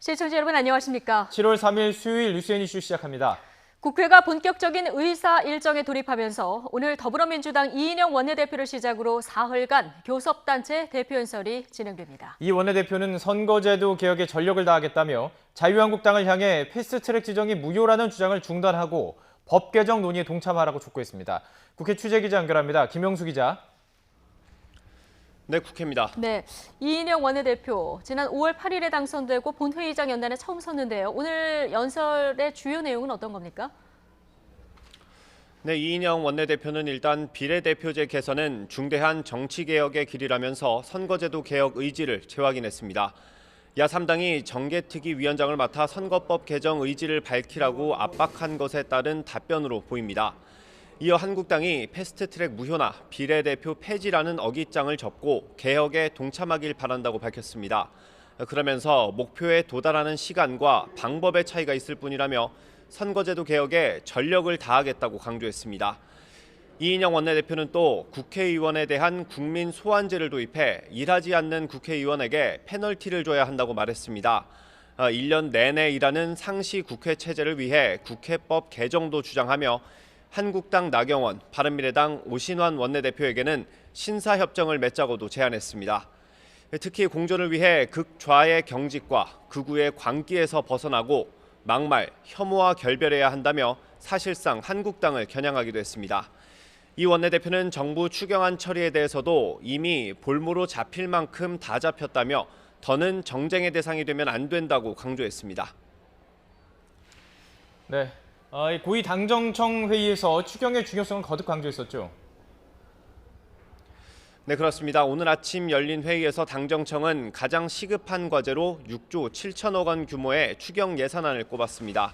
시청자 여러분 안녕하십니까? 7월 3일 수요일 뉴스앤 이슈 시작합니다. 국회가 본격적인 의사 일정에 돌입하면서 오늘 더불어민주당 이인영 원내대표를 시작으로 사흘간 교섭단체 대표연설이 진행됩니다. 이 원내대표는 선거제도 개혁에 전력을 다하겠다며 자유한국당을 향해 패스트트랙 지정이 무효라는 주장을 중단하고 법 개정 논의에 동참하라고 촉구했습니다. 국회 취재기자 연결합니다. 김영수 기자. 네, 국회입니다. 네, 이인영 원내대표 지난 5월 8일에 당선되고 본회의장 연단에 처음 섰는데요. 오늘 연설의 주요 내용은 어떤 겁니까? 네, 이인영 원내대표는 일단 비례대표제 개선은 중대한 정치개혁의 길이라면서 선거제도 개혁 의지를 재확인했습니다. 야3당이 정개특위 위원장을 맡아 선거법 개정 의지를 밝히라고 압박한 것에 따른 답변으로 보입니다. 이어 한국당이 패스트트랙 무효나 비례대표 폐지라는 어깃장을 접고 개혁에 동참하길 바란다고 밝혔습니다. 그러면서 목표에 도달하는 시간과 방법의 차이가 있을 뿐이라며 선거제도 개혁에 전력을 다하겠다고 강조했습니다. 이인영 원내대표는 또 국회의원에 대한 국민 소환제를 도입해 일하지 않는 국회의원에게 페널티를 줘야 한다고 말했습니다. 1년 내내 일하는 상시 국회 체제를 위해 국회법 개정도 주장하며 한국당 나경원, 바른미래당 오신환 원내대표에게는 신사협정을 맺자고도 제안했습니다. 특히 공존을 위해 극좌의 경직과 극우의 광기에서 벗어나고 막말, 혐오와 결별해야 한다며 사실상 한국당을 겨냥하기도 했습니다. 이 원내대표는 정부 추경안 처리에 대해서도 이미 볼모로 잡힐 만큼 다 잡혔다며 더는 정쟁의 대상이 되면 안 된다고 강조했습니다. 네, 고위 당정청 회의에서 추경의 중요성을 거듭 강조했었죠. 네, 그렇습니다. 오늘 아침 열린 회의에서 당정청은 가장 시급한 과제로 6조 7천억 원 규모의 추경 예산안을 꼽았습니다.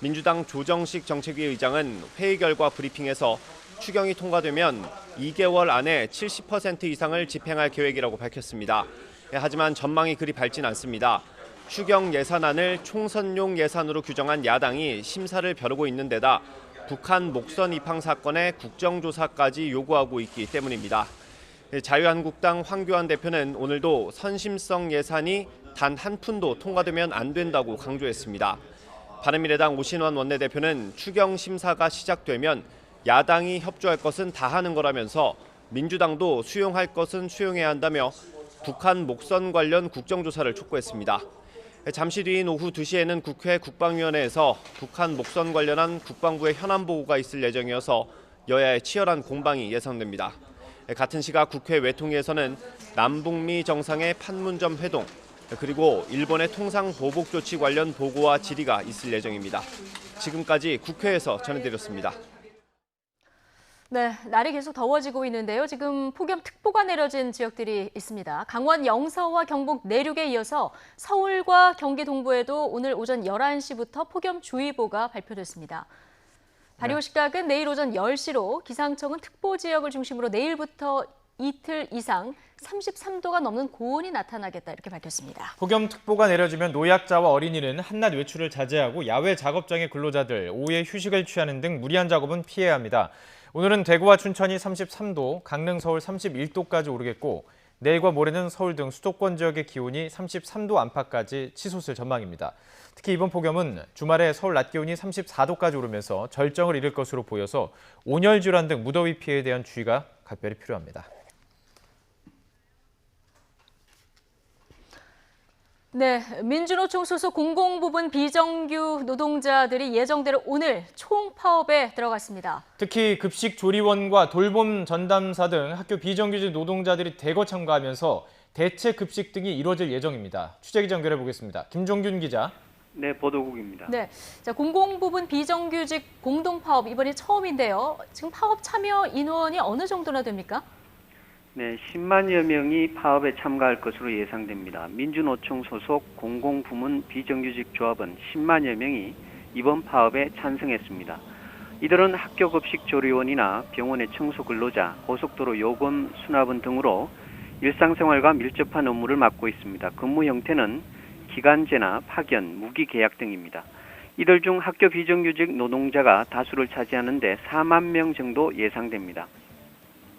민주당 조정식 정책위 의장은 회의 결과 브리핑에서 추경이 통과되면 2개월 안에 70% 이상을 집행할 계획이라고 밝혔습니다. 하지만 전망이 그리 밝진 않습니다. 추경 예산안을 총선용 예산으로 규정한 야당이 심사를 벼르고 있는 데다 북한 목선 입항 사건의 국정조사까지 요구하고 있기 때문입니다. 자유한국당 황교안 대표는 오늘도 선심성 예산이 단 한 푼도 통과되면 안 된다고 강조했습니다. 바른미래당 오신환 원내대표는 추경 심사가 시작되면 야당이 협조할 것은 다 하는 거라면서 민주당도 수용할 것은 수용해야 한다며 북한 목선 관련 국정조사를 촉구했습니다. 잠시 뒤인 오후 2시에는 국회 국방위원회에서 북한 목선 관련한 국방부의 현안 보고가 있을 예정이어서 여야의 치열한 공방이 예상됩니다. 같은 시각 국회 외통위에서는 남북미 정상의 판문점 회동 그리고 일본의 통상 보복 조치 관련 보고와 질의가 있을 예정입니다. 지금까지 국회에서 전해드렸습니다. 네, 날이 계속 더워지고 있는데요. 지금 폭염특보가 내려진 지역들이 있습니다. 강원 영서와 경북 내륙에 이어서 서울과 경기 동부에도 오늘 오전 11시부터 폭염주의보가 발표됐습니다. 발효시각은 내일 오전 10시로 기상청은 특보 지역을 중심으로 내일부터 이틀 이상 33도가 넘는 고온이 나타나겠다 이렇게 밝혔습니다. 폭염특보가 내려지면 노약자와 어린이는 한낮 외출을 자제하고 야외 작업장의 근로자들, 오후에 휴식을 취하는 등 무리한 작업은 피해야 합니다. 오늘은 대구와 춘천이 33도, 강릉, 서울 31도까지 오르겠고 내일과 모레는 서울 등 수도권 지역의 기온이 33도 안팎까지 치솟을 전망입니다. 특히 이번 폭염은 주말에 서울 낮 기온이 34도까지 오르면서 절정을 이룰 것으로 보여서 온열 질환 등 무더위 피해에 대한 주의가 각별히 필요합니다. 네, 민주노총 소속 공공부문 비정규 노동자들이 예정대로 오늘 총파업에 들어갔습니다. 특히 급식 조리원과 돌봄 전담사 등 학교 비정규직 노동자들이 대거 참가하면서 대체 급식 등이 이루어질 예정입니다. 취재기자 연결해 보겠습니다. 김종균 기자. 네, 보도국입니다. 네, 자, 공공부문 비정규직 공동파업 이번이 처음인데요. 지금 파업 참여 인원이 어느 정도나 됩니까? 네, 10만여 명이 파업에 참가할 것으로 예상됩니다. 민주노총 소속 공공부문 비정규직 조합은 10만여 명이 이번 파업에 찬성했습니다. 이들은 학교 급식 조리원이나 병원의 청소 근로자, 고속도로 요금 수납원 등으로 일상생활과 밀접한 업무를 맡고 있습니다. 근무 형태는 기간제나 파견, 무기계약 등입니다. 이들 중 학교 비정규직 노동자가 다수를 차지하는데 4만 명 정도 예상됩니다.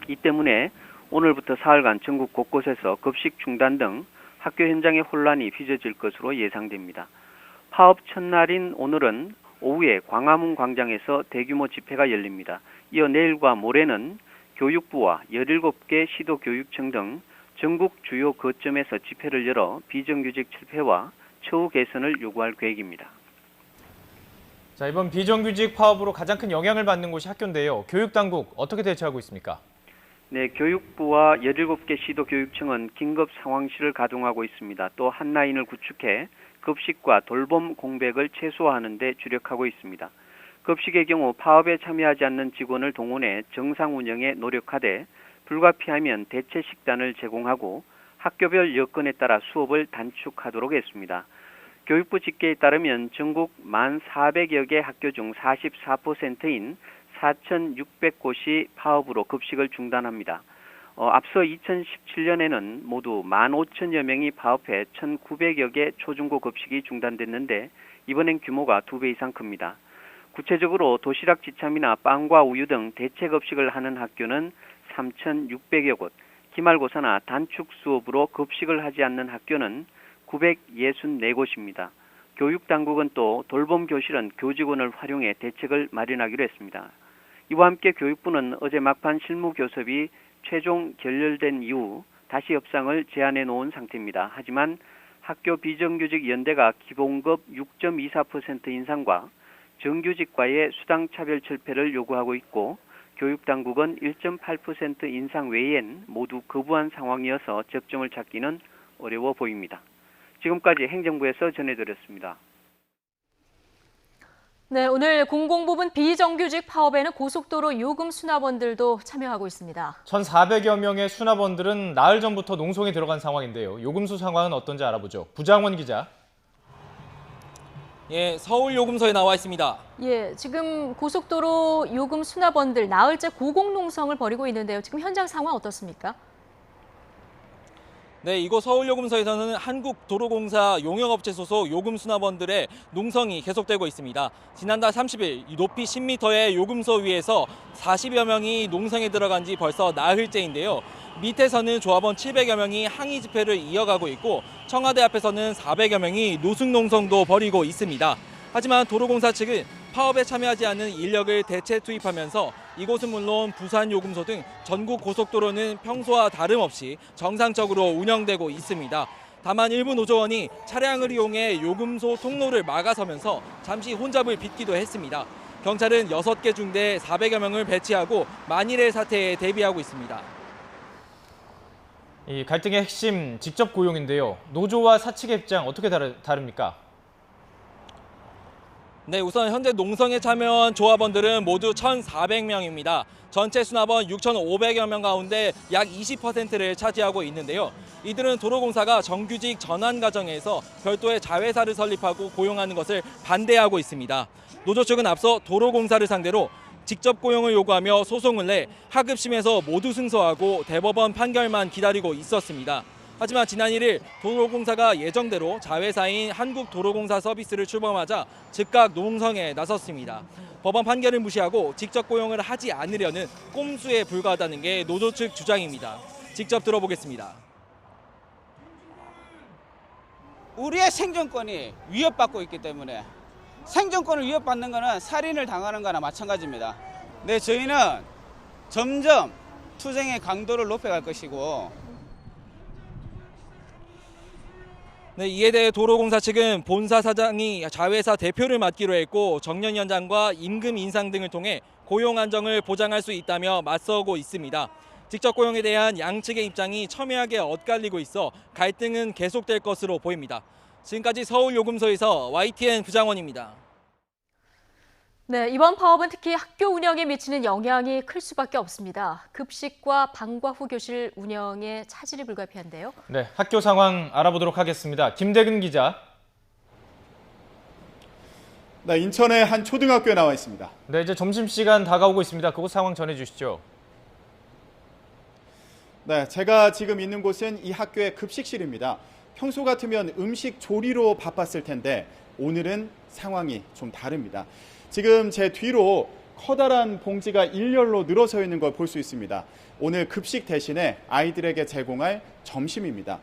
이 때문에 오늘부터 사흘간 전국 곳곳에서 급식 중단 등 학교 현장의 혼란이 빚어질 것으로 예상됩니다. 파업 첫날인 오늘은 오후에 광화문 광장에서 대규모 집회가 열립니다. 이어 내일과 모레는 교육부와 17개 시도교육청 등 전국 주요 거점에서 집회를 열어 비정규직 철폐와 처우 개선을 요구할 계획입니다. 자, 이번 비정규직 파업으로 가장 큰 영향을 받는 곳이 학교인데요. 교육당국 어떻게 대처하고 있습니까? 네, 교육부와 17개 시도교육청은 긴급 상황실을 가동하고 있습니다. 또 한라인을 구축해 급식과 돌봄 공백을 최소화하는 데 주력하고 있습니다. 급식의 경우 파업에 참여하지 않는 직원을 동원해 정상 운영에 노력하되 불가피하면 대체 식단을 제공하고 학교별 여건에 따라 수업을 단축하도록 했습니다. 교육부 집계에 따르면 전국 1,400여 개 학교 중 44%인 4,600곳이 파업으로 급식을 중단합니다. 앞서 2017년에는 모두 15,000여 명이 파업해 1,900여 개 초중고 급식이 중단됐는데 이번엔 규모가 2배 이상 큽니다. 구체적으로 도시락 지참이나 빵과 우유 등 대체 급식을 하는 학교는 3,600여 곳, 기말고사나 단축 수업으로 급식을 하지 않는 학교는 964곳입니다. 교육당국은 또 돌봄 교실은 교직원을 활용해 대책을 마련하기로 했습니다. 이와 함께 교육부는 어제 막판 실무교섭이 최종 결렬된 이후 다시 협상을 제안해 놓은 상태입니다. 하지만 학교 비정규직 연대가 기본급 6.24% 인상과 정규직과의 수당차별 철폐를 요구하고 있고 교육당국은 1.8% 인상 외엔 모두 거부한 상황이어서 접점을 찾기는 어려워 보입니다. 지금까지 행정부에서 전해드렸습니다. 네, 오늘 공공부문 비정규직 파업에는 고속도로 요금 수납원들도 참여하고 있습니다. 1,400여 명의 수납원들은 나흘 전부터 농성에 들어간 상황인데요. 요금수 상황은 어떤지 알아보죠. 부장원 기자. 예, 서울 요금소에 나와 있습니다. 예, 지금 고속도로 요금 수납원들 나흘째 고공농성을 벌이고 있는데요. 지금 현장 상황 어떻습니까? 네, 이곳 서울요금소에서는 한국도로공사 용역업체 소속 요금 수납원들의 농성이 계속되고 있습니다. 지난달 30일 높이 10m의 요금소 위에서 40여 명이 농성에 들어간 지 벌써 나흘째인데요. 밑에서는 조합원 700여 명이 항의 집회를 이어가고 있고 청와대 앞에서는 400여 명이 노숙농성도 벌이고 있습니다. 하지만 도로공사 측은 파업에 참여하지 않는 인력을 대체 투입하면서 이곳은 물론 부산 요금소 등 전국 고속도로는 평소와 다름없이 정상적으로 운영되고 있습니다. 다만 일부 노조원이 차량을 이용해 요금소 통로를 막아서면서 잠시 혼잡을 빚기도 했습니다. 경찰은 6개 중대 400여 명을 배치하고 만일의 사태에 대비하고 있습니다. 이 갈등의 핵심 직접 고용인데요. 노조와 사측의 입장 어떻게 다릅니까? 네, 우선 현재 농성에 참여한 조합원들은 모두 1,400명입니다. 전체 수납원 6,500여 명 가운데 약 20%를 차지하고 있는데요. 이들은 도로공사가 정규직 전환 과정에서 별도의 자회사를 설립하고 고용하는 것을 반대하고 있습니다. 노조 측은 앞서 도로공사를 상대로 직접 고용을 요구하며 소송을 내 하급심에서 모두 승소하고 대법원 판결만 기다리고 있었습니다. 하지만 지난 1일 도로공사가 예정대로 자회사인 한국도로공사 서비스를 출범하자 즉각 농성에 나섰습니다. 법원 판결을 무시하고 직접 고용을 하지 않으려는 꼼수에 불과하다는 게 노조 측 주장입니다. 직접 들어보겠습니다. 우리의 생존권이 위협받고 있기 때문에 생존권을 위협받는 것은 살인을 당하는 거나 마찬가지입니다. 네, 저희는 점점 투쟁의 강도를 높여갈 것이고 네, 이에 대해 도로공사 측은 본사 사장이 자회사 대표를 맡기로 했고 정년연장과 임금 인상 등을 통해 고용 안정을 보장할 수 있다며 맞서고 있습니다. 직접 고용에 대한 양측의 입장이 첨예하게 엇갈리고 있어 갈등은 계속될 것으로 보입니다. 지금까지 서울요금소에서 YTN 부장원입니다. 네, 이번 파업은 특히 학교 운영에 미치는 영향이 클 수밖에 없습니다. 급식과 방과 후 교실 운영에 차질이 불가피한데요. 네, 학교 상황 알아보도록 하겠습니다. 김대근 기자. 네, 인천의 한 초등학교에 나와 있습니다. 네, 이제 점심시간 다가오고 있습니다. 그곳 상황 전해주시죠. 네, 제가 지금 있는 곳은 이 학교의 급식실입니다. 평소 같으면 음식 조리로 바빴을 텐데 오늘은 상황이 좀 다릅니다. 지금 제 뒤로 커다란 봉지가 일렬로 늘어서 있는 걸 볼 수 있습니다. 오늘 급식 대신에 아이들에게 제공할 점심입니다.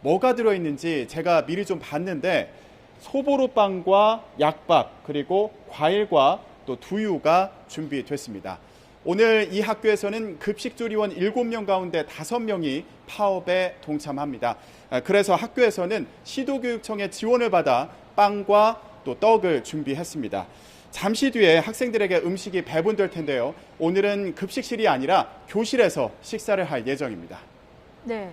뭐가 들어있는지 제가 미리 좀 봤는데 소보루빵과 약밥 그리고 과일과 또 두유가 준비됐습니다. 오늘 이 학교에서는 급식조리원 7명 가운데 5명이 파업에 동참합니다. 그래서 학교에서는 시도교육청의 지원을 받아 빵과 또 떡을 준비했습니다. 잠시 뒤에 학생들에게 음식이 배분될 텐데요. 오늘은 급식실이 아니라 교실에서 식사를 할 예정입니다. 네.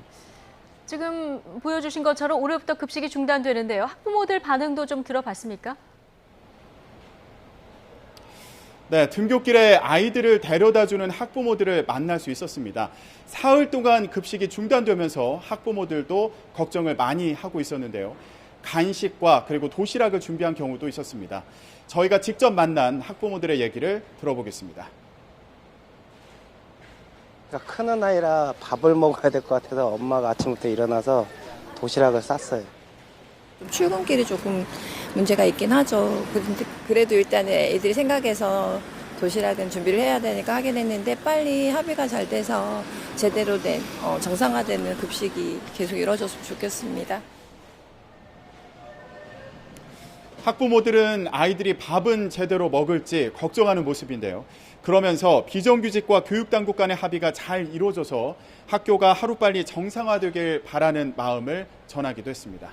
지금 보여주신 것처럼 올해부터 급식이 중단되는데요. 학부모들 반응도 좀 들어봤습니까? 네, 등굣길에 아이들을 데려다주는 학부모들을 만날 수 있었습니다. 사흘 동안 급식이 중단되면서 학부모들도 걱정을 많이 하고 있었는데요. 간식과 그리고 도시락을 준비한 경우도 있었습니다. 저희가 직접 만난 학부모들의 얘기를 들어보겠습니다. 크는 아이라 밥을 먹어야 될 것 같아서 엄마가 아침부터 일어나서 도시락을 쌌어요. 출근길이 조금 문제가 있긴 하죠. 그래도 일단은 애들이 생각해서 도시락은 준비를 해야 되니까 하긴 했는데 빨리 합의가 잘 돼서 제대로 된 정상화되는 급식이 계속 이루어졌으면 좋겠습니다. 학부모들은 아이들이 밥은 제대로 먹을지 걱정하는 모습인데요. 그러면서 비정규직과 교육당국 간의 합의가 잘 이루어져서 학교가 하루빨리 정상화되길 바라는 마음을 전하기도 했습니다.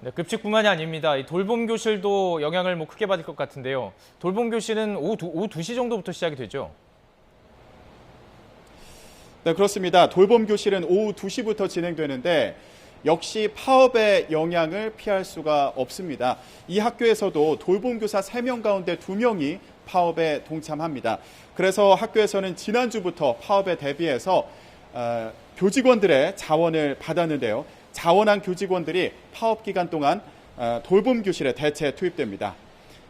네, 급식뿐만이 아닙니다. 이 돌봄 교실도 영향을 크게 받을 것 같은데요. 돌봄 교실은 오후 2시 정도부터 시작이 되죠? 네, 그렇습니다. 돌봄 교실은 오후 2시부터 진행되는데 역시 파업의 영향을 피할 수가 없습니다. 이 학교에서도 돌봄교사 3명 가운데 2명이 파업에 동참합니다. 그래서 학교에서는 지난주부터 파업에 대비해서 교직원들의 자원을 받았는데요. 자원한 교직원들이 파업 기간 동안 돌봄 교실에 대체 투입됩니다.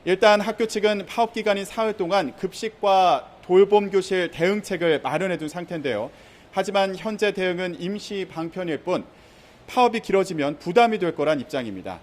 일단 학교 측은 파업 기간인 사흘 동안 급식과 돌봄 교실 대응책을 마련해 둔 상태인데요. 하지만 현재 대응은 임시 방편일 뿐 파업이 길어지면 부담이 될 거란 입장입니다.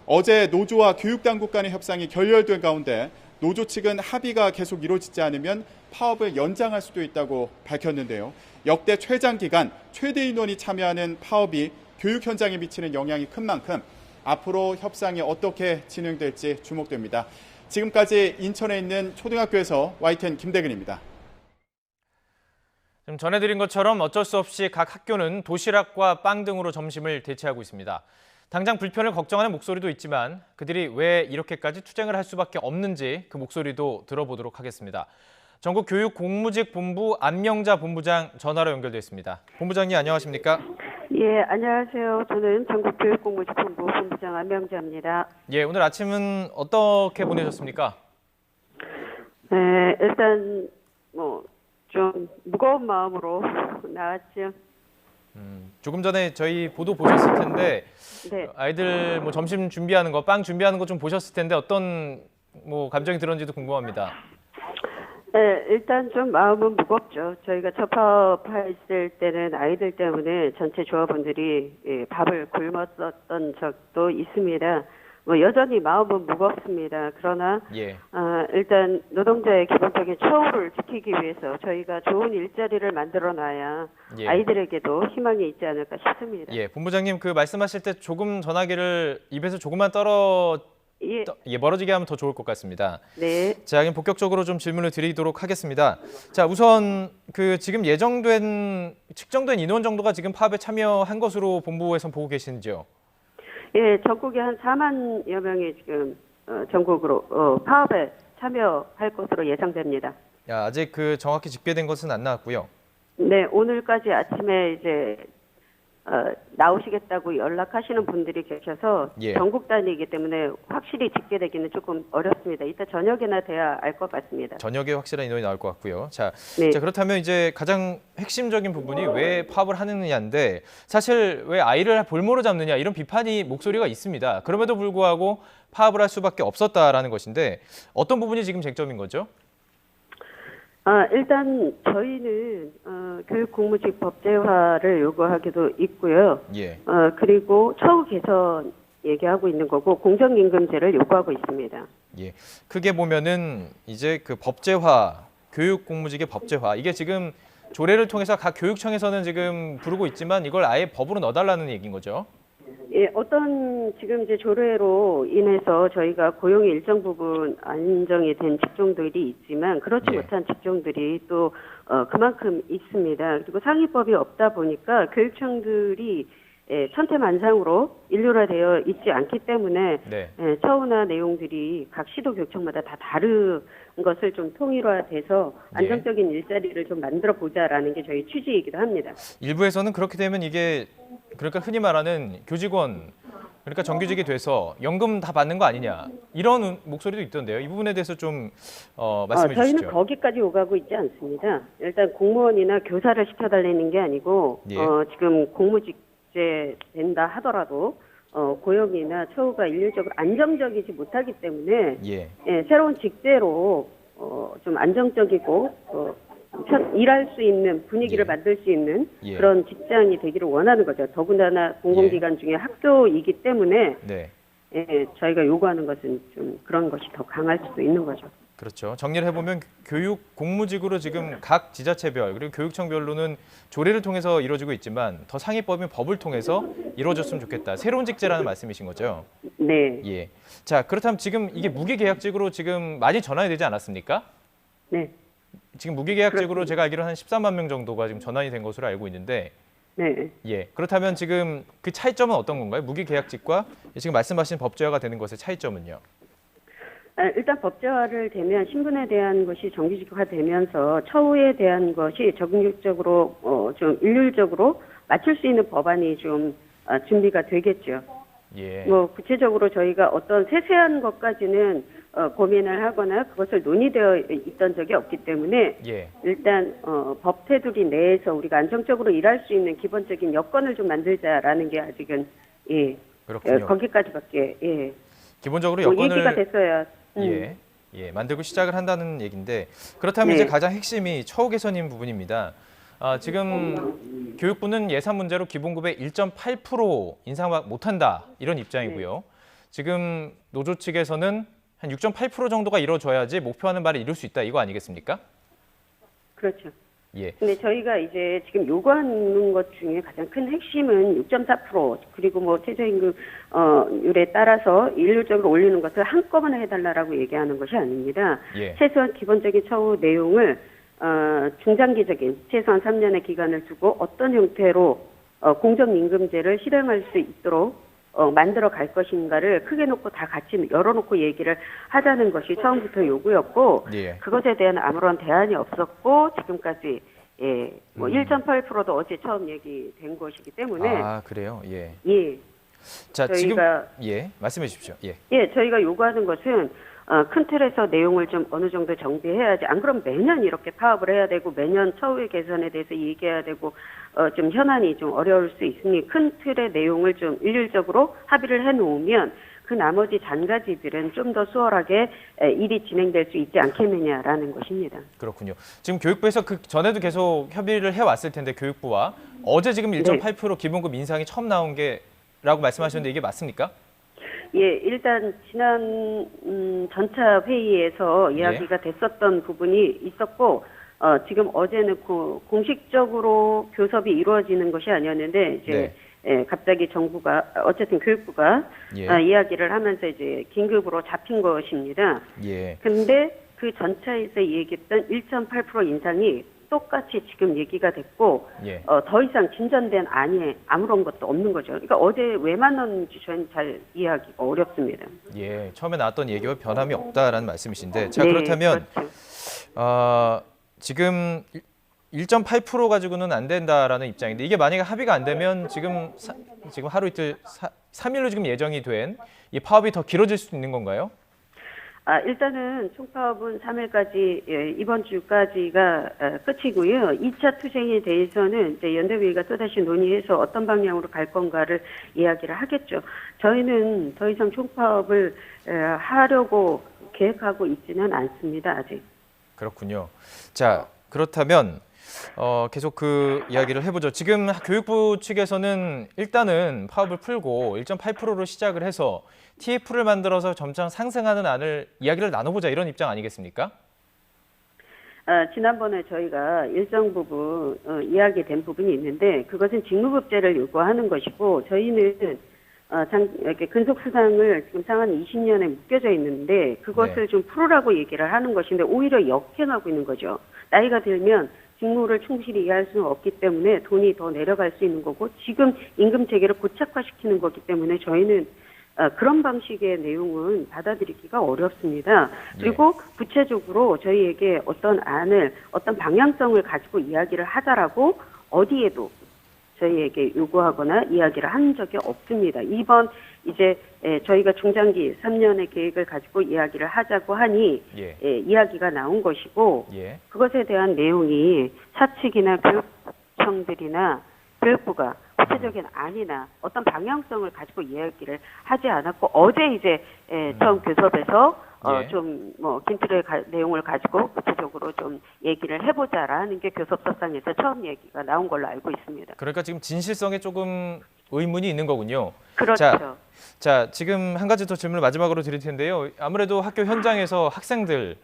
어제 노조와 교육당국 간의 협상이 결렬된 가운데 노조 측은 합의가 계속 이루어지지 않으면 파업을 연장할 수도 있다고 밝혔는데요. 역대 최장 기간 최대 인원이 참여하는 파업이 교육 현장에 미치는 영향이 큰 만큼 앞으로 협상이 어떻게 진행될지 주목됩니다. 지금까지 인천에 있는 초등학교에서 YTN 김대근입니다. 지금 전해드린 것처럼 어쩔 수 없이 각 학교는 도시락과 빵 등으로 점심을 대체하고 있습니다. 당장 불편을 걱정하는 목소리도 있지만 그들이 왜 이렇게까지 투쟁을 할 수밖에 없는지 그 목소리도 들어보도록 하겠습니다. 전국교육공무직본부 안명자 본부장 전화로 연결돼 있습니다. 본부장님 안녕하십니까? 예, 안녕하세요. 저는 전국교육공무직본부 본부장 안명자입니다. 예, 오늘 아침은 어떻게 보내셨습니까? 네, 일단 좀 무거운 마음으로 나왔죠. 조금 전에 저희 보도 보셨을 텐데 네. 아이들 점심 준비하는 거, 빵 준비하는 거 좀 보셨을 텐데 어떤 감정이 들었는지도 궁금합니다. 네, 일단 좀 마음은 무겁죠. 저희가 첫 파업했을 때는 아이들 때문에 전체 조합원들이 밥을 굶었었던 적도 있습니다. 여전히 마음은 무겁습니다. 그러나 예. 일단 노동자의 기본적인 처우를 지키기 위해서 저희가 좋은 일자리를 만들어놔야 예. 아이들에게도 희망이 있지 않을까 싶습니다. 예, 본부장님 그 말씀하실 때 조금 전화기를 입에서 조금만 멀어지게 하면 더 좋을 것 같습니다. 네. 자, 그럼 본격적으로 좀 질문을 드리도록 하겠습니다. 자, 우선 지금 측정된 인원 정도가 지금 파업에 참여한 것으로 본부에서 보고 계신지요? 예, 전국에 한 4만여 명이 지금 전국으로 파업에 참여할 것으로 예상됩니다. 아직 정확히 집계된 것은 안 나왔고요. 네, 오늘까지 아침에 이제 나오시겠다고 연락하시는 분들이 계셔서 예. 전국 단위이기 때문에 확실히 집계되기는 조금 어렵습니다. 이따 저녁에나 돼야 알 것 같습니다. 저녁에 확실한 인원이 나올 것 같고요. 자, 네. 자, 그렇다면 이제 가장 핵심적인 부분이 왜 파업을 하느냐인데 사실 왜 아이를 볼모로 잡느냐 이런 목소리가 있습니다. 그럼에도 불구하고 파업을 할 수밖에 없었다라는 것인데 어떤 부분이 지금 쟁점인 거죠? 일단 저희는 교육공무직 법제화를 요구하기도 있고요. 예. 그리고 처우 개선 얘기하고 있는 거고 공정임금제를 요구하고 있습니다. 예. 크게 보면은 이제 법제화, 교육공무직의 법제화 이게 지금 조례를 통해서 각 교육청에서는 지금 부르고 있지만 이걸 아예 법으로 넣어달라는 얘기인 거죠. 예, 어떤 지금 이제 조례로 인해서 저희가 고용이 일정 부분 안정이 된 직종들이 있지만 그렇지 예. 못한 직종들이 또 그만큼 있습니다. 그리고 상위법이 없다 보니까 교육청들이 천태만상으로 일률화되어 있지 않기 때문에 네. 처우나 내용들이 각 시도 교육청마다 다 다른 것을 좀 통일화돼서 안정적인 일자리를 좀 만들어 보자라는 게 저희 취지이기도 합니다. 일부에서는 그렇게 되면 이게 그러니까 흔히 말하는 교직원 그러니까 정규직이 돼서 연금 다 받는 거 아니냐 이런 목소리도 있던데요. 이 부분에 대해서 좀 말씀해 저희는 주시죠. 거기까지 오가고 있지 않습니다. 일단 공무원이나 교사를 시켜달라는 게 아니고 예. 지금 공무직제 된다 하더라도 고용이나 처우가 일률적으로 안정적이지 못하기 때문에 예. 새로운 직제로 좀 안정적이고 일할 수 있는 분위기를 예. 만들 수 있는 예. 그런 직장이 되기를 원하는 거죠. 더군다나 공공기관 중에 학교이기 때문에 네. 저희가 요구하는 것은 좀 그런 것이 더 강할 수도 있는 거죠. 그렇죠. 정리를 해보면 교육 공무직으로 지금 각 지자체별 그리고 교육청별로는 조례를 통해서 이루어지고 있지만 더 상위법인 법을 통해서 이루어졌으면 좋겠다. 새로운 직제라는 말씀이신 거죠? 네. 예. 자, 그렇다면 지금 이게 무기계약직으로 지금 많이 전환이 되지 않았습니까? 네. 지금 무기계약직으로 그렇습니다. 제가 알기로는 한 13만 명 정도가 지금 전환이 된 것으로 알고 있는데 네. 예. 그렇다면 지금 그 차이점은 어떤 건가요? 무기계약직과 지금 말씀하신 법제화가 되는 것의 차이점은요? 일단 법제화를 되면 신분에 대한 것이 정규직화되면서 처우에 대한 것이 적극적으로 좀 일률적으로 맞출 수 있는 법안이 좀 준비가 되겠죠. 예. 뭐 구체적으로 저희가 어떤 세세한 것까지는 고민을 하거나 그것을 논의되어 있던 적이 없기 때문에 예. 일단 법 테두리 내에서 우리가 안정적으로 일할 수 있는 기본적인 여건을 좀 만들자라는 게 아직은 그렇군요. 거기까지밖에 기본적으로 뭐 여건을 얘기가 됐어야 예, 만들고 시작을 한다는 얘기인데 그렇다면 이제 가장 핵심이 처우 개선인 부분입니다. 지금 교육부는 예산 문제로 기본급의 1.8% 인상 못한다 이런 입장이고요. 지금 노조 측에서는 한 6.8% 정도가 이루어져야지 목표하는 바를 이룰 수 있다 이거 아니겠습니까? 그렇죠. 예, 근데 저희가 이제 지금 요구하는 것 중에 가장 큰 핵심은 6.4% 그리고 뭐 최저임금률에 따라서 일률적으로 올리는 것을 한꺼번에 해달라고 얘기하는 것이 아닙니다. 예. 최소한 기본적인 처우 내용을 중장기적인 최소한 3년의 기간을 두고 어떤 형태로 공정임금제를 실행할 수 있도록 만들어 갈 것인가를 크게 놓고 다 같이 열어놓고 얘기를 하자는 것이 처음부터 요구였고 예. 그것에 대한 아무런 대안이 없었고 지금까지 뭐 1.8%도 어제 처음 얘기된 것이기 때문에 아 그래요. 예. 예. 자 지금 저희가 말씀해 주십시오. 예. 저희가 요구하는 것은 큰 틀에서 내용을 좀 어느 정도 정비해야지 안 그러면 매년 이렇게 파업을 해야 되고 매년 처우의 개선에 대해서 얘기해야 되고 좀 현안이 좀 어려울 수 있으니 큰 틀의 내용을 좀 일률적으로 합의를 해놓으면 그 나머지 잔가지들은 좀 더 수월하게 일이 진행될 수 있지 않겠느냐라는 것입니다. 그렇군요. 지금 교육부에서 그 전에도 계속 협의를 해왔을 텐데 교육부와 어제 지금 1.8% 기본급 인상이 처음 나온 게라고 말씀하셨는데 이게 맞습니까? 일단 지난 전차 회의에서 이야기가 됐었던 부분이 있었고 지금 어제는 공식적으로 교섭이 이루어지는 것이 아니었는데 이제 갑자기 정부가 어쨌든 교육부가 이야기를 하면서 이제 긴급으로 잡힌 것입니다. 근데 그 전차에서 얘기했던 1.8% 인상이 똑같이 지금 얘기가 됐고 더 이상 진전된 안에 아무런 것도 없는 거죠. 그러니까 어제 왜 만났는지 저희는 잘 이해하기가 어렵습니다. 예, 처음에 나왔던 얘기와 변함이 없다라는 말씀이신데 자 그렇다면 그렇죠. 지금 1.8% 가지고는 안 된다라는 입장인데 이게 만약에 합의가 안 되면 지금 하루 이틀 3일로 지금 예정이 된 이 파업이 더 길어질 수 있는 건가요? 일단은 총파업은 3일까지 이번 주까지가 끝이고요. 2차 투쟁에 대해서는 이제 연대회의가 또다시 논의해서 어떤 방향으로 갈 건가를 이야기를 하겠죠. 저희는 더 이상 총파업을 하려고 계획하고 있지는 않습니다. 아직. 그렇군요. 자 그렇다면 계속 그 이야기를 해보죠. 지금 교육부 측에서는 일단은 파업을 풀고 1.8%로 시작을 해서 TF를 만들어서 점차 상승하는 안을 이야기를 나눠보자 이런 입장 아니겠습니까? 지난번에 저희가 일정 부분 이야기된 부분이 있는데 그것은 직무급제를 요구하는 것이고 저희는 이렇게 근속수당을 지금 상한 20년에 묶여져 있는데 그것을 좀 풀으라고 얘기를 하는 것인데 오히려 역행하고 있는 거죠. 나이가 들면 직무를 충실히 이해할 수는 없기 때문에 돈이 더 내려갈 수 있는 거고 지금 임금 체계를 고착화시키는 거기 때문에 저희는 그런 방식의 내용은 받아들이기가 어렵습니다. 그리고 구체적으로 저희에게 어떤 안을, 어떤 방향성을 가지고 이야기를 하자라고 어디에도 저희에게 요구하거나 이야기를 한 적이 없습니다. 이번 이제 저희가 중장기 3년의 계획을 가지고 이야기를 하자고 하니 이야기가 나온 것이고 그것에 대한 내용이 사측이나 교육청들이나 교육부가 구체적인 안이나 어떤 방향성을 가지고 이야기를 하지 않았고 어제 이제 처음 교섭에서 좀 뭐 긴틀의 내용을 가지고 구체적으로 좀 얘기를 해보자라는 게 교섭서상에서 처음 얘기가 나온 걸로 알고 있습니다. 그러니까 지금 진실성에 조금 의문이 있는 거군요. 그렇죠. 자, 지금 한 가지 더 질문을 마지막으로 드릴 텐데요. 아무래도 학교 현장에서 학생들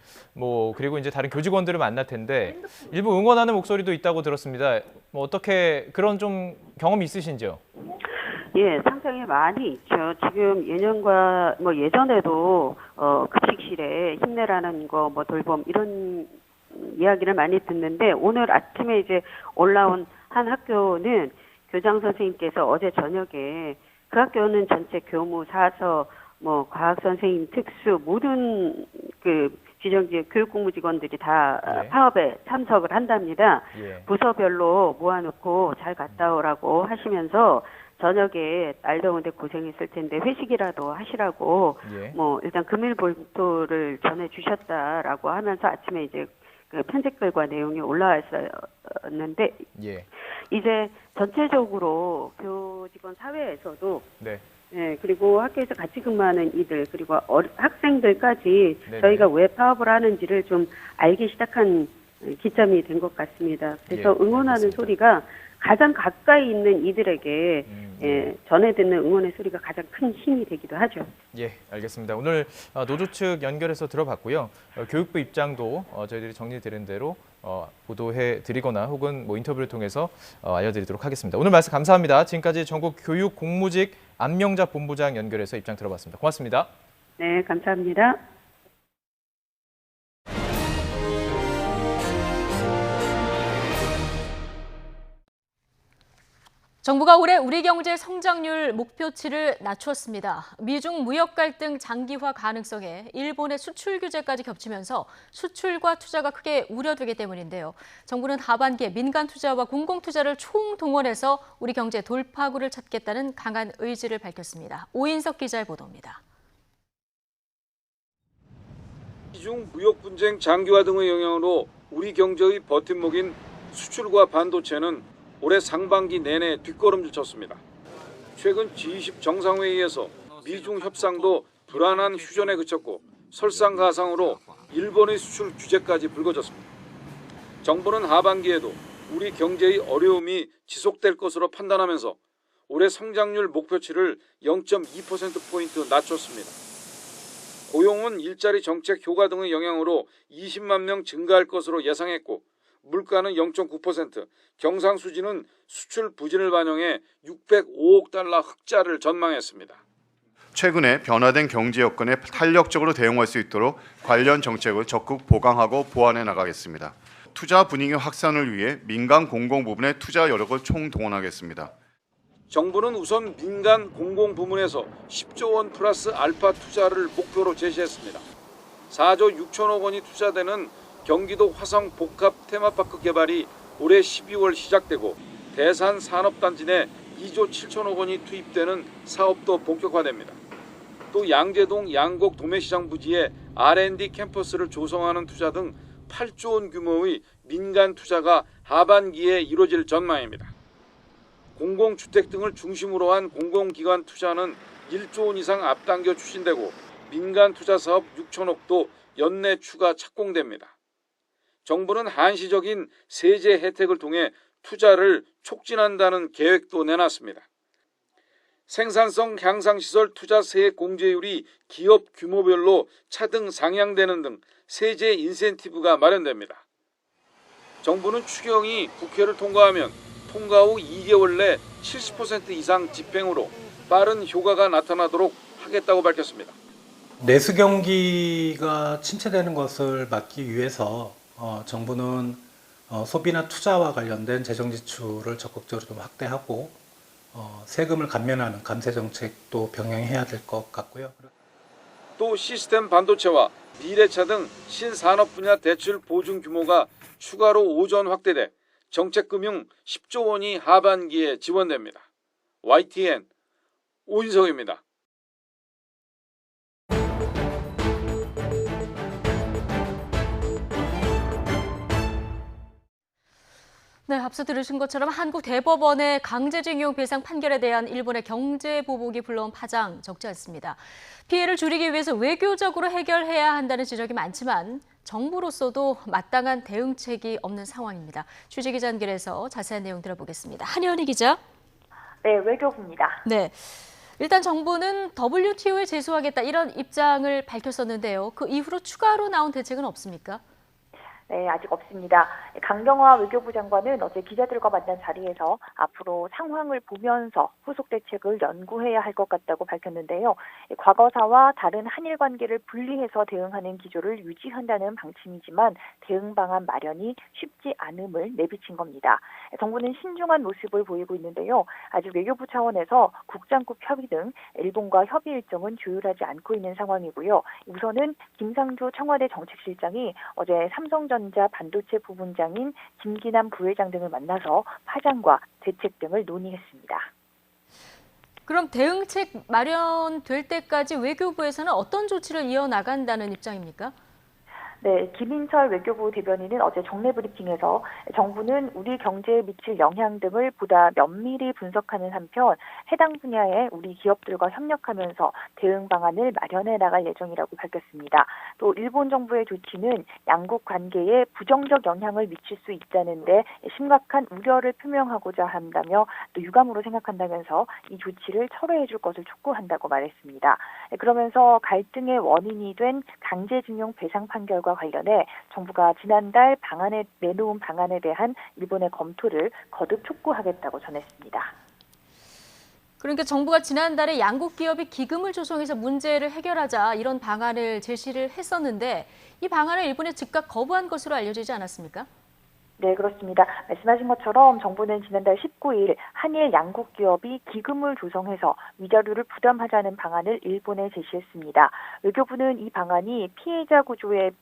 그리고 이제 다른 교직원들을 만날 텐데 일부 응원하는 목소리도 있다고 들었습니다. 어떻게 그런 좀 경험이 있으신지요? 예, 상당히 많이 있죠. 지금 예년과 예전에도 급식실에 힘내라는 거 돌봄 이런 이야기를 많이 듣는데 오늘 아침에 이제 올라온 한 학교는 교장 선생님께서 어제 저녁에 그 학교는 전체 교무, 사서, 과학 선생님, 특수 모든 그 지정직 교육공무 직원들이 다 파업에 참석을 한답니다. 부서별로 모아놓고 잘 갔다 오라고 하시면서 저녁에 날 더운데 고생했을 텐데 회식이라도 하시라고 일단 금일 볼토를 전해주셨다라고 하면서 아침에 이제 그 편집글과 내용이 올라왔었는데 이제 전체적으로 교직원 사회에서도 그리고 학교에서 같이 근무하는 이들 그리고 학생들까지 저희가 왜 파업을 하는지를 좀 알기 시작한 기점이 된 것 같습니다. 그래서 응원하는 소리가 가장 가까이 있는 이들에게 전해 듣는 응원의 소리가 가장 큰 힘이 되기도 하죠. 예, 알겠습니다. 오늘 노조 측 연결해서 들어봤고요. 교육부 입장도 저희들이 정리드린 대로 보도해드리거나 혹은 인터뷰를 통해서 알려드리도록 하겠습니다. 오늘 말씀 감사합니다. 지금까지 전국 교육공무직 안명자 본부장 연결해서 입장 들어봤습니다. 고맙습니다. 네, 감사합니다. 정부가 올해 우리 경제 성장률 목표치를 낮췄습니다. 미중 무역 갈등 장기화 가능성에 일본의 수출 규제까지 겹치면서 수출과 투자가 크게 우려되기 때문인데요. 정부는 하반기에 민간 투자와 공공 투자를 총동원해서 우리 경제 돌파구를 찾겠다는 강한 의지를 밝혔습니다. 오인석 기자의 보도입니다. 미중 무역 분쟁 장기화 등의 영향으로 우리 경제의 버팀목인 수출과 반도체는 올해 상반기 내내 뒷걸음질 쳤습니다. 최근 G20 정상회의에서 미중 협상도 불안한 휴전에 그쳤고 설상가상으로 일본의 수출 규제까지 불거졌습니다. 정부는 하반기에도 우리 경제의 어려움이 지속될 것으로 판단하면서 올해 성장률 목표치를 0.2%포인트 낮췄습니다. 고용은 일자리 정책 효과 등의 영향으로 20만 명 증가할 것으로 예상했고 물가는 0.9%, 경상수지는 수출 부진을 반영해 605억 달러 흑자를 전망했습니다. 최근에 변화된 경제 여건에 탄력적으로 대응할 수 있도록 관련 정책을 적극 보강하고 보완해 나가겠습니다. 투자 분위기 확산을 위해 민간 공공 부분의 투자 여력을 총동원하겠습니다. 정부는 우선 민간 공공 부문에서 10조 원 플러스 알파 투자를 목표로 제시했습니다. 4조 6천억 원이 투자되는 경기도 화성 복합 테마파크 개발이 올해 12월 시작되고 대산 산업단지 내 2조 7천억 원이 투입되는 사업도 본격화됩니다. 또 양재동 양곡 도매시장 부지에 R&D 캠퍼스를 조성하는 투자 등 8조 원 규모의 민간 투자가 하반기에 이루어질 전망입니다. 공공주택 등을 중심으로 한 공공기관 투자는 1조 원 이상 앞당겨 추진되고 민간 투자 사업 6천억도 연내 추가 착공됩니다. 정부는 한시적인 세제 혜택을 통해 투자를 촉진한다는 계획도 내놨습니다. 생산성 향상시설 투자세 공제율이 기업 규모별로 차등 상향되는 등 세제 인센티브가 마련됩니다. 정부는 추경이 국회를 통과하면 통과 후 2개월 내 70% 이상 집행으로 빠른 효과가 나타나도록 하겠다고 밝혔습니다. 내수 경기가 침체되는 것을 막기 위해서 정부는 소비나 투자와 관련된 재정 지출을 적극적으로 좀 확대하고 세금을 감면하는 감세 정책도 병행해야 될 것 같고요. 또 시스템 반도체와 미래차 등 신산업 분야 대출 보증 규모가 추가로 5조 원 확대돼 정책금융 10조 원이 하반기에 지원됩니다. YTN 오인성입니다. 네, 앞서 들으신 것처럼 한국 대법원의 강제징용 배상 판결에 대한 일본의 경제 보복이 불러온 파장 적지 않습니다. 피해를 줄이기 위해서 외교적으로 해결해야 한다는 지적이 많지만 정부로서도 마땅한 대응책이 없는 상황입니다. 취재기자 연결해서 자세한 내용 들어보겠습니다. 한현희 기자. 네, 외교부입니다. 네. 일단 정부는 WTO에 제소하겠다 이런 입장을 밝혔었는데요. 그 이후로 추가로 나온 대책은 없습니까? 네, 아직 없습니다. 강경화 외교부 장관은 어제 기자들과 만난 자리에서 앞으로 상황을 보면서 후속 대책을 연구해야 할 것 같다고 밝혔는데요. 과거사와 다른 한일 관계를 분리해서 대응하는 기조를 유지한다는 방침이지만 대응 방안 마련이 쉽지 않음을 내비친 겁니다. 정부는 신중한 모습을 보이고 있는데요. 아직 외교부 차원에서 국장급 협의 등 일본과 협의 일정은 조율하지 않고 있는 상황이고요. 우선은 김상조 청와대 정책실장이 어제 삼성전자 반도체 부분장인 김기남 부회장 등을 만나서 파장과 대책 등을 논의했습니다. 그럼 대응책 마련될 때까지 외교부에서는 어떤 조치를 이어나간다는 입장입니까? 네, 김인철 외교부 대변인은 어제 정례 브리핑에서 정부는 우리 경제에 미칠 영향 등을 보다 면밀히 분석하는 한편 해당 분야의 우리 기업들과 협력하면서 대응 방안을 마련해 나갈 예정이라고 밝혔습니다. 또 일본 정부의 조치는 양국 관계에 부정적 영향을 미칠 수 있다는데 심각한 우려를 표명하고자 한다며 또 유감으로 생각한다면서 이 조치를 철회해 줄 것을 촉구한다고 말했습니다. 그러면서 갈등의 원인이 된 강제징용 배상 판결과 관련해 정부가 지난달 내놓은 방안에 대한 일본의 검토를 거듭 촉구하겠다고 전했습니다. 그러니까 정부가 지난달에 양국 기업이 기금을 조성해서 문제를 해결하자 이런 방안을 제시를 했었는데 이 방안을 일본이 즉각 거부한 것으로 알려지지 않았습니까? 네, 그렇습니다. 말씀하신 것처럼 정부는 지난달 19일 한일 양국 기업이 기금을 조성해서 위자료를 부담하자는 방안을 일본에 제시했습니다. 외교부는 이 방안이 피해자 구제의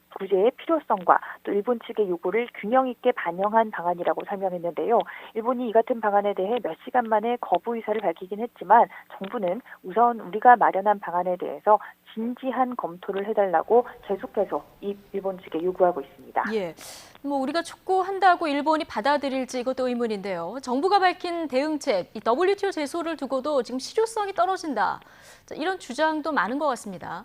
필요성과 또 일본 측의 요구를 균형 있게 반영한 방안이라고 설명했는데요. 일본이 이 같은 방안에 대해 몇 시간 만에 거부 의사를 밝히긴 했지만 정부는 우선 우리가 마련한 방안에 대해서 진지한 검토를 해달라고 계속해서 일본 측에 요구하고 있습니다. 예, 우리가 촉구한다고 일본이 받아들일지 이것도 의문인데요. 정부가 밝힌 대응책, 이 WTO 제소를 두고도 지금 실효성이 떨어진다. 이런 주장도 많은 것 같습니다.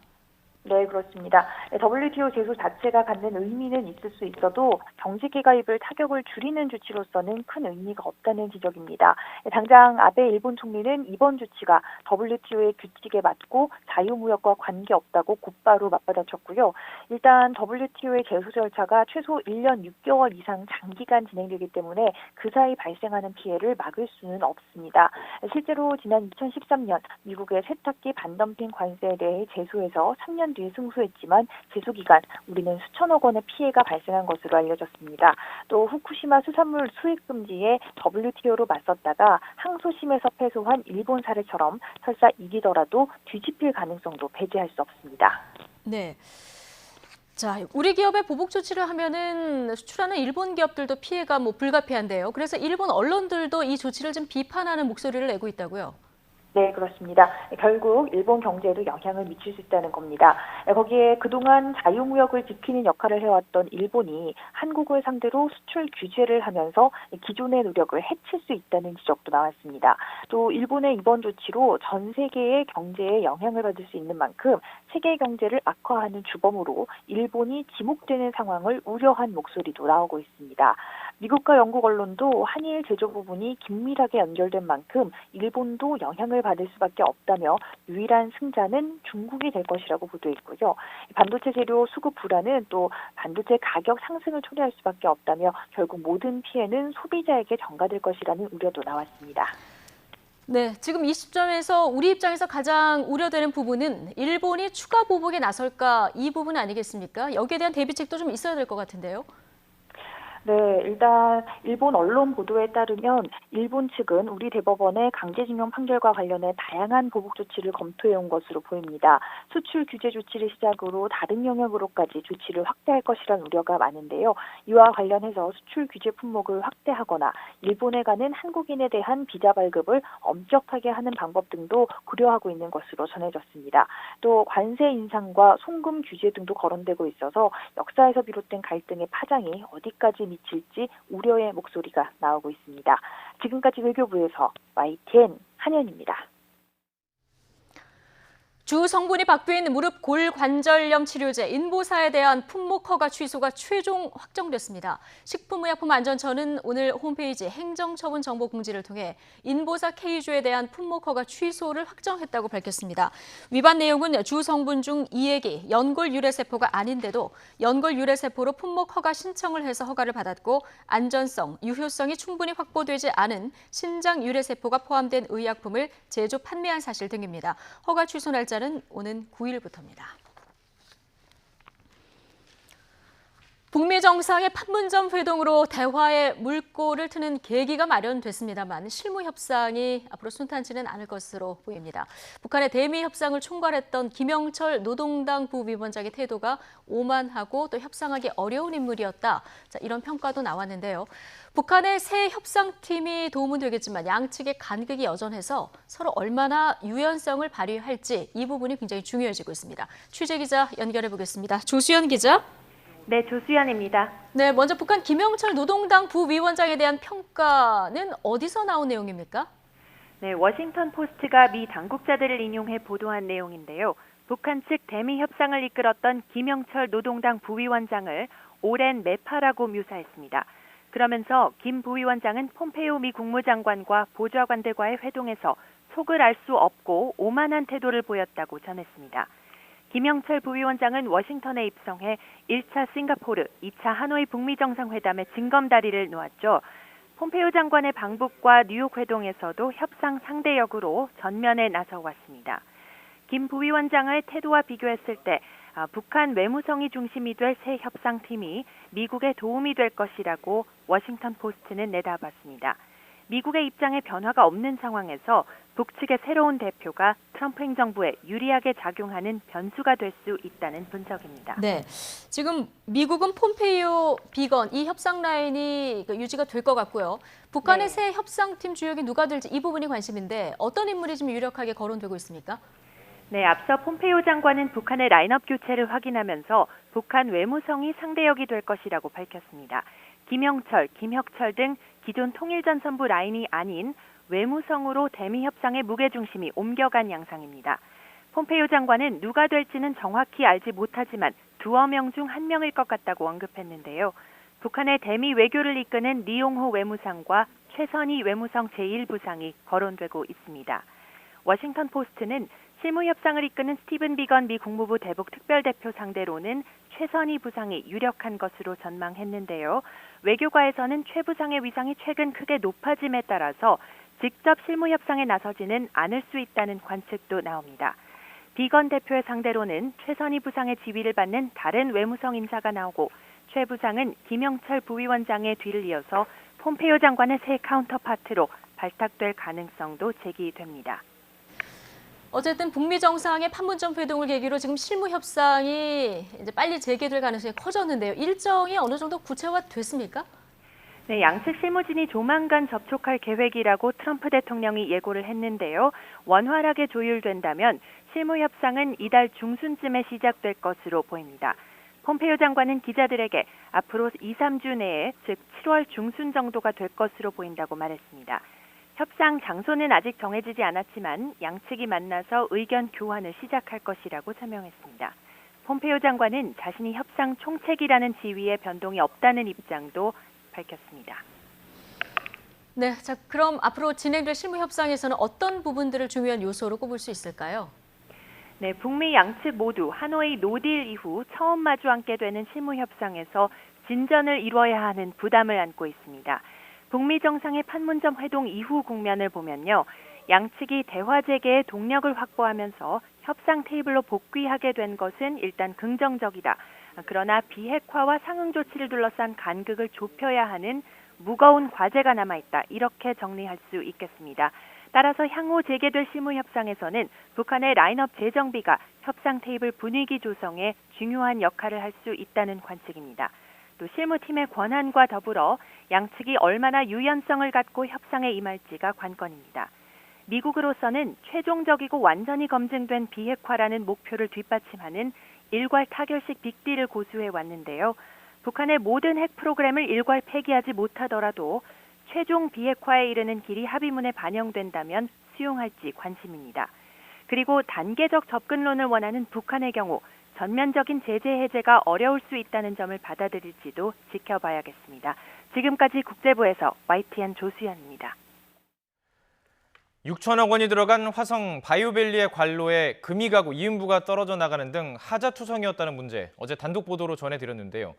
네, 그렇습니다. WTO 제소 자체가 갖는 의미는 있을 수 있어도 정식기 가입을 타격을 줄이는 조치로서는 큰 의미가 없다는 지적입니다. 당장 아베 일본 총리는 이번 조치가 WTO의 규칙에 맞고 자유무역과 관계없다고 곧바로 맞받아쳤고요. 일단 WTO의 제소 절차가 최소 1년 6개월 이상 장기간 진행되기 때문에 그 사이 발생하는 피해를 막을 수는 없습니다. 실제로 지난 2013년 미국의 세탁기 반덤핑 관세에 대해 제소해서 3년 뒤에 승소했지만 제소 기간 우리는 수천억 원의 피해가 발생한 것으로 알려졌습니다. 또 후쿠시마 수산물 수입 금지에 WTO로 맞섰다가 항소심에서 패소한 일본 사례처럼 설사 이기더라도 뒤집힐 가능성도 배제할 수 없습니다. 네. 자, 우리 기업의 보복 조치를 하면은 수출하는 일본 기업들도 피해가 불가피한데요. 그래서 일본 언론들도 이 조치를 좀 비판하는 목소리를 내고 있다고요. 네, 그렇습니다. 결국 일본 경제에도 영향을 미칠 수 있다는 겁니다. 거기에 그동안 자유무역을 지키는 역할을 해왔던 일본이 한국을 상대로 수출 규제를 하면서 기존의 노력을 해칠 수 있다는 지적도 나왔습니다. 또 일본의 이번 조치로 전 세계의 경제에 영향을 받을 수 있는 만큼 세계 경제를 악화하는 주범으로 일본이 지목되는 상황을 우려한 목소리도 나오고 있습니다. 미국과 영국 언론도 한일 제조 부분이 긴밀하게 연결된 만큼 일본도 영향을 받을 수밖에 없다며 유일한 승자는 중국이 될 것이라고 보도했고요. 반도체 재료 수급 불안은 또 반도체 가격 상승을 초래할 수밖에 없다며 결국 모든 피해는 소비자에게 전가될 것이라는 우려도 나왔습니다. 네, 지금 이 시점에서 우리 입장에서 가장 우려되는 부분은 일본이 추가 보복에 나설까 이 부분 아니겠습니까? 여기에 대한 대비책도 좀 있어야 될 것 같은데요. 네, 일단 일본 언론 보도에 따르면 일본 측은 우리 대법원의 강제징용 판결과 관련해 다양한 보복 조치를 검토해온 것으로 보입니다. 수출 규제 조치를 시작으로 다른 영역으로까지 조치를 확대할 것이라는 우려가 많은데요. 이와 관련해서 수출 규제 품목을 확대하거나 일본에 가는 한국인에 대한 비자 발급을 엄격하게 하는 방법 등도 고려하고 있는 것으로 전해졌습니다. 또 관세 인상과 송금 규제 등도 거론되고 있어서 역사에서 비롯된 갈등의 파장이 어디까지 미칠지 우려의 목소리가 나오고 있습니다. 지금까지 외교부에서 YTN 한현입니다. 주 성분이 박두인 무릎 골관절염 치료제 인보사에 대한 품목 허가 취소가 최종 확정됐습니다. 식품의약품안전처는 오늘 홈페이지 행정처분 정보 공지를 통해 인보사 K주에 대한 품목 허가 취소를 확정했다고 밝혔습니다. 위반 내용은 주 성분 중 2액이 연골 유래세포가 아닌데도 연골 유래세포로 품목 허가 신청을 해서 허가를 받았고 안전성, 유효성이 충분히 확보되지 않은 신장 유래세포가 포함된 의약품을 제조 판매한 사실 등입니다. 허가 취소 날짜 는 오는 9일부터입니다. 북미 정상의 판문점 회동으로 대화의 물꼬를 트는 계기가 마련됐습니다만 실무 협상이 앞으로 순탄치는 않을 것으로 보입니다. 북한의 대미 협상을 총괄했던 김영철 노동당 부위원장의 태도가 오만하고 또 협상하기 어려운 인물이었다. 자, 이런 평가도 나왔는데요. 북한의 새 협상팀이 도움은 되겠지만 양측의 간극이 여전해서 서로 얼마나 유연성을 발휘할지 이 부분이 굉장히 중요해지고 있습니다. 취재 기자 연결해 보겠습니다. 조수연 기자. 네, 조수연입니다. 네, 먼저 북한 김영철 노동당 부위원장에 대한 평가는 어디서 나온 내용입니까? 네, 워싱턴 포스트가 미 당국자들을 인용해 보도한 내용인데요. 북한 측 대미 협상을 이끌었던 김영철 노동당 부위원장을 오랜 매파라고 묘사했습니다. 그러면서 김 부위원장은 폼페이오 미 국무장관과 보좌관들과의 회동에서 속을 알 수 없고 오만한 태도를 보였다고 전했습니다. 김영철 부위원장은 워싱턴에 입성해 1차 싱가포르, 2차 하노이 북미 정상회담의 징검다리를 놓았죠. 폼페이오 장관의 방북과 뉴욕 회동에서도 협상 상대역으로 전면에 나서왔습니다. 김 부위원장의 태도와 비교했을 때 북한 외무성이 중심이 될 새 협상팀이 미국에 도움이 될 것이라고 워싱턴 포스트는 내다봤습니다. 미국의 입장에 변화가 없는 상황에서 북측의 새로운 대표가 트럼프 행정부에 유리하게 작용하는 변수가 될 수 있다는 분석입니다. 네, 지금 미국은 폼페이오, 비건 이 협상 라인이 유지가 될 것 같고요. 북한의 새 협상팀 주역이 누가 될지 이 부분이 관심인데 어떤 인물이 지금 유력하게 거론되고 있습니까? 네, 앞서 폼페이오 장관은 북한의 라인업 교체를 확인하면서 북한 외무성이 상대역이 될 것이라고 밝혔습니다. 김영철, 김혁철 등 기존 통일전선부 라인이 아닌 외무성으로 대미 협상의 무게중심이 옮겨간 양상입니다. 폼페이오 장관은 누가 될지는 정확히 알지 못하지만 두어 명 중 한 명일 것 같다고 언급했는데요. 북한의 대미 외교를 이끄는 리용호 외무상과 최선희 외무성 제1부상이 거론되고 있습니다. 워싱턴 포스트는 실무 협상을 이끄는 스티븐 비건 미 국무부 대북 특별대표 상대로는 최선희 부상이 유력한 것으로 전망했는데요. 외교가에서는 최 부상의 위상이 최근 크게 높아짐에 따라서 직접 실무 협상에 나서지는 않을 수 있다는 관측도 나옵니다. 비건 대표의 상대로는 최선희 부상의 지위를 받는 다른 외무성 인사가 나오고 최 부상은 김영철 부위원장의 뒤를 이어서 폼페이오 장관의 새 카운터파트로 발탁될 가능성도 제기됩니다. 어쨌든 북미 정상의 판문점 회동을 계기로 지금 실무 협상이 이제 빨리 재개될 가능성이 커졌는데요. 일정이 어느 정도 구체화됐습니까? 네, 양측 실무진이 조만간 접촉할 계획이라고 트럼프 대통령이 예고를 했는데요. 원활하게 조율된다면 실무 협상은 이달 중순쯤에 시작될 것으로 보입니다. 폼페이오 장관은 기자들에게 앞으로 2-3주 내에 즉 7월 중순 정도가 될 것으로 보인다고 말했습니다. 협상 장소는 아직 정해지지 않았지만 양측이 만나서 의견 교환을 시작할 것이라고 설명했습니다. 폼페이오 장관은 자신이 협상 총책이라는 지위에 변동이 없다는 입장도 밝혔습니다. 네, 자 그럼 앞으로 진행될 실무 협상에서는 어떤 부분들을 중요한 요소로 꼽을 수 있을까요? 네, 북미 양측 모두 하노이 노딜 이후 처음 마주 앉게 되는 실무 협상에서 진전을 이뤄야 하는 부담을 안고 있습니다. 북미 정상의 판문점 회동 이후 국면을 보면요. 양측이 대화 재개에 동력을 확보하면서 협상 테이블로 복귀하게 된 것은 일단 긍정적이다. 그러나 비핵화와 상응 조치를 둘러싼 간극을 좁혀야 하는 무거운 과제가 남아있다. 이렇게 정리할 수 있겠습니다. 따라서 향후 재개될 실무 협상에서는 북한의 라인업 재정비가 협상 테이블 분위기 조성에 중요한 역할을 할 수 있다는 관측입니다. 또 실무팀의 권한과 더불어 양측이 얼마나 유연성을 갖고 협상에 임할지가 관건입니다. 미국으로서는 최종적이고 완전히 검증된 비핵화라는 목표를 뒷받침하는 일괄 타결식 빅딜을 고수해 왔는데요. 북한의 모든 핵 프로그램을 일괄 폐기하지 못하더라도 최종 비핵화에 이르는 길이 합의문에 반영된다면 수용할지 관심입니다. 그리고 단계적 접근론을 원하는 북한의 경우 전면적인 제재 해제가 어려울 수 있다는 점을 받아들일지도 지켜봐야겠습니다. 지금까지 국제부에서 YTN 조수연입니다. 6천억 원이 들어간 화성 바이오밸리의 관로에 금이 가고 이음부가 떨어져 나가는 등 하자투성이었다는 문제 어제 단독 보도로 전해드렸는데요.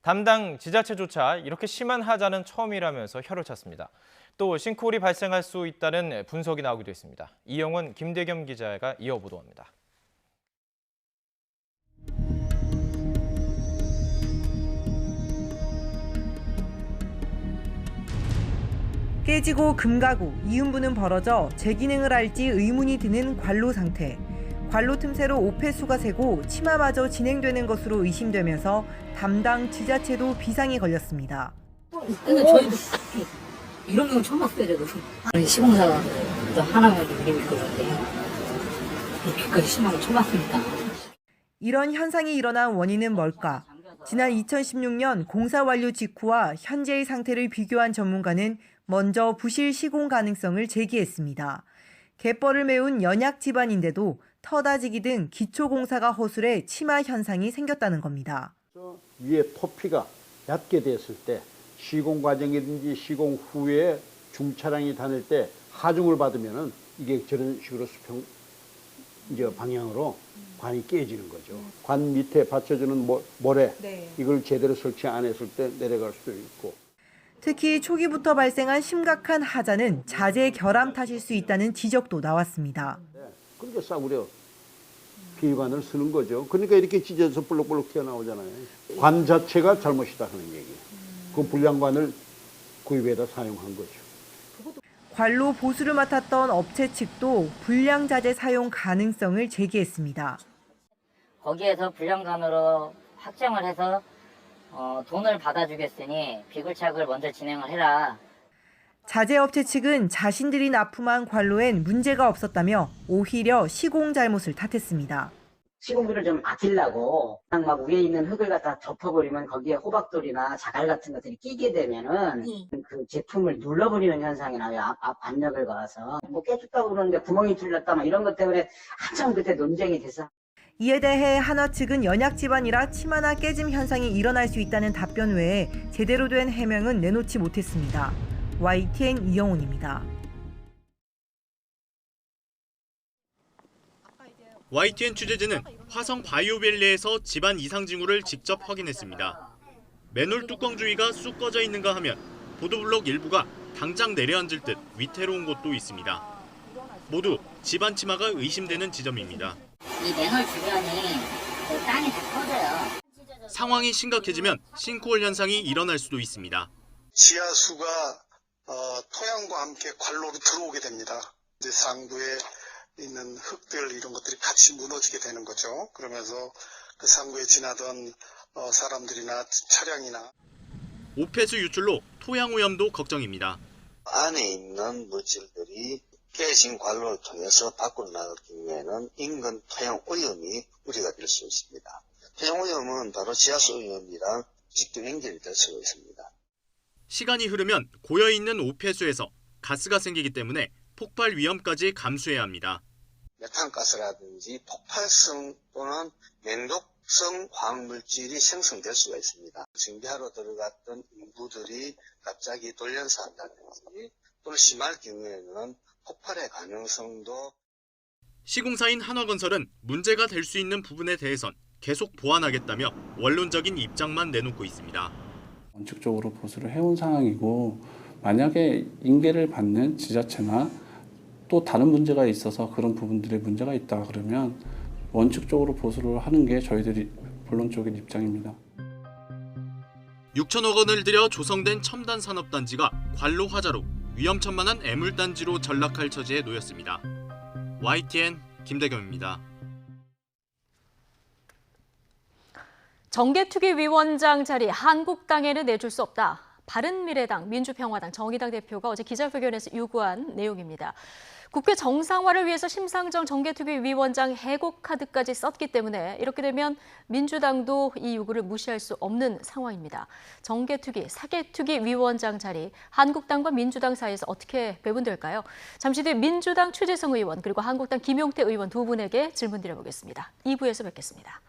담당 지자체조차 이렇게 심한 하자는 처음이라면서 혀를 찼습니다. 또 싱크홀이 발생할 수 있다는 분석이 나오기도 했습니다. 이영원, 김대겸 기자가 이어 보도합니다. 깨지고 금 가고 이음부는 벌어져 재기능을 할지 의문이 드는 관로 상태. 관로 틈새로 오폐수가 새고 침하마저 진행되는 것으로 의심되면서 담당 지자체도 비상이 걸렸습니다. 근데 저희도 이런 경우 처음 봤어요. 저도 시공사가 하나만 그림일 것 같아요. 이렇게까지 심한 거 처음 봤으니까. 이런 현상이 일어난 원인은 뭘까? 지난 2016년 공사 완료 직후와 현재의 상태를 비교한 전문가는 먼저 부실 시공 가능성을 제기했습니다. 갯벌을 메운 연약 지반인데도 터다지기 등 기초공사가 허술해 침하 현상이 생겼다는 겁니다. 위에 토피가 얕게 됐을 때 시공 과정이든지 시공 후에 중차량이 다닐 때 하중을 받으면은 이게 저런 식으로 수평 이제 방향으로 관이 깨지는 거죠. 관 밑에 받쳐주는 모래 이걸 제대로 설치 안 했을 때 내려갈 수도 있고. 특히 초기부터 발생한 심각한 하자는 자재 결함 탓일 수 있다는 지적도 나왔습니다. 그러니까 싸구려 비관을 쓰는 거죠. 그러니까 이렇게 찢어서 볼록볼록 튀어나오잖아요. 관 자체가 잘못이다 하는 얘기. 그 불량관을 구입해다 사용한 거죠. 관로 보수를 맡았던 업체 측도 불량 자재 사용 가능성을 제기했습니다. 거기에서 불량관으로 확정을 해서 돈을 받아주겠으니 비굴착을 먼저 진행을 해라. 자재업체 측은 자신들이 납품한 관로엔 문제가 없었다며 오히려 시공 잘못을 탓했습니다. 시공비를 좀 아끼려고 막 위에 있는 흙을 갖다 덮어버리면 거기에 호박돌이나 자갈 같은 것들이 끼게 되면은 그 제품을 눌러버리는 현상이 나요. 압력을 가해서 뭐 깨졌다고 그러는데 구멍이 뚫렸다 막 이런 것 때문에 한참 그때 논쟁이 됐어. 이에 대해 한화 측은 연약 지반이라 침하나 깨짐 현상이 일어날 수 있다는 답변 외에 제대로 된 해명은 내놓지 못했습니다. YTN 이영훈입니다. YTN 취재진은 화성 바이오밸리에서 집안 이상 징후를 직접 확인했습니다. 맨홀 뚜껑 주위가 쑥 꺼져 있는가 하면 보도블록 일부가 당장 내려앉을 듯 위태로운 곳도 있습니다. 모두 집안 침하가 의심되는 지점입니다. 이 맨홀 주변이 땅이 다 꺼져요. 상황이 심각해지면 싱크홀 현상이 일어날 수도 있습니다. 지하수가 토양과 함께 관로로 들어오게 됩니다. 이제 상부에 있는 흙들 이런 것들이 같이 무너지게 되는 거죠. 그러면서 그 상부에 지나던 사람들이나 차량이나 오폐수 유출로 토양 오염도 걱정입니다. 안에 있는 물질들이 깨진 관로를 통해서 밖으로 나갈 경우에는 인근 토양 오염이 우려가 될 수 있습니다. 토양 오염은 바로 지하수 오염이랑 직접 연결이 될 수가 있습니다. 시간이 흐르면 고여있는 오폐수에서 가스가 생기기 때문에 폭발 위험까지 감수해야 합니다. 메탄가스라든지 폭발성 또는 맹독 성화학물질이 생성될 수가 있습니다. 정비하러 들어갔던 인부들이 갑자기 돌연사 한다든지 또는 심할 경우에는 폭발의 가능성도. 시공사인 한화건설은 문제가 될 수 있는 부분에 대해선 계속 보완하겠다며 원론적인 입장만 내놓고 있습니다. 원칙적으로 보수를 해온 상황이고 만약에 인계를 받는 지자체나 또 다른 문제가 있어서 그런 부분들에 문제가 있다 그러면 원칙적으로 보수를 하는 게 저희들이 본론적인 입장입니다. 6천억 원을 들여 조성된 첨단 산업단지가 관로 화자로 위험천만한 애물단지로 전락할 처지에 놓였습니다. YTN 김대겸입니다. 정계특위위원장 자리 한국당에는 내줄 수 없다. 바른미래당, 민주평화당, 정의당 대표가 어제 기자회견에서 요구한 내용입니다. 국회 정상화를 위해서 심상정 정계특위위원장 해고 카드까지 썼기 때문에 이렇게 되면 민주당도 이 요구를 무시할 수 없는 상황입니다. 정계특위, 사개특위위원장 자리 한국당과 민주당 사이에서 어떻게 배분될까요? 잠시 뒤 민주당 최재성 의원 그리고 한국당 김용태 의원 두 분에게 질문 드려보겠습니다. 2부에서 뵙겠습니다.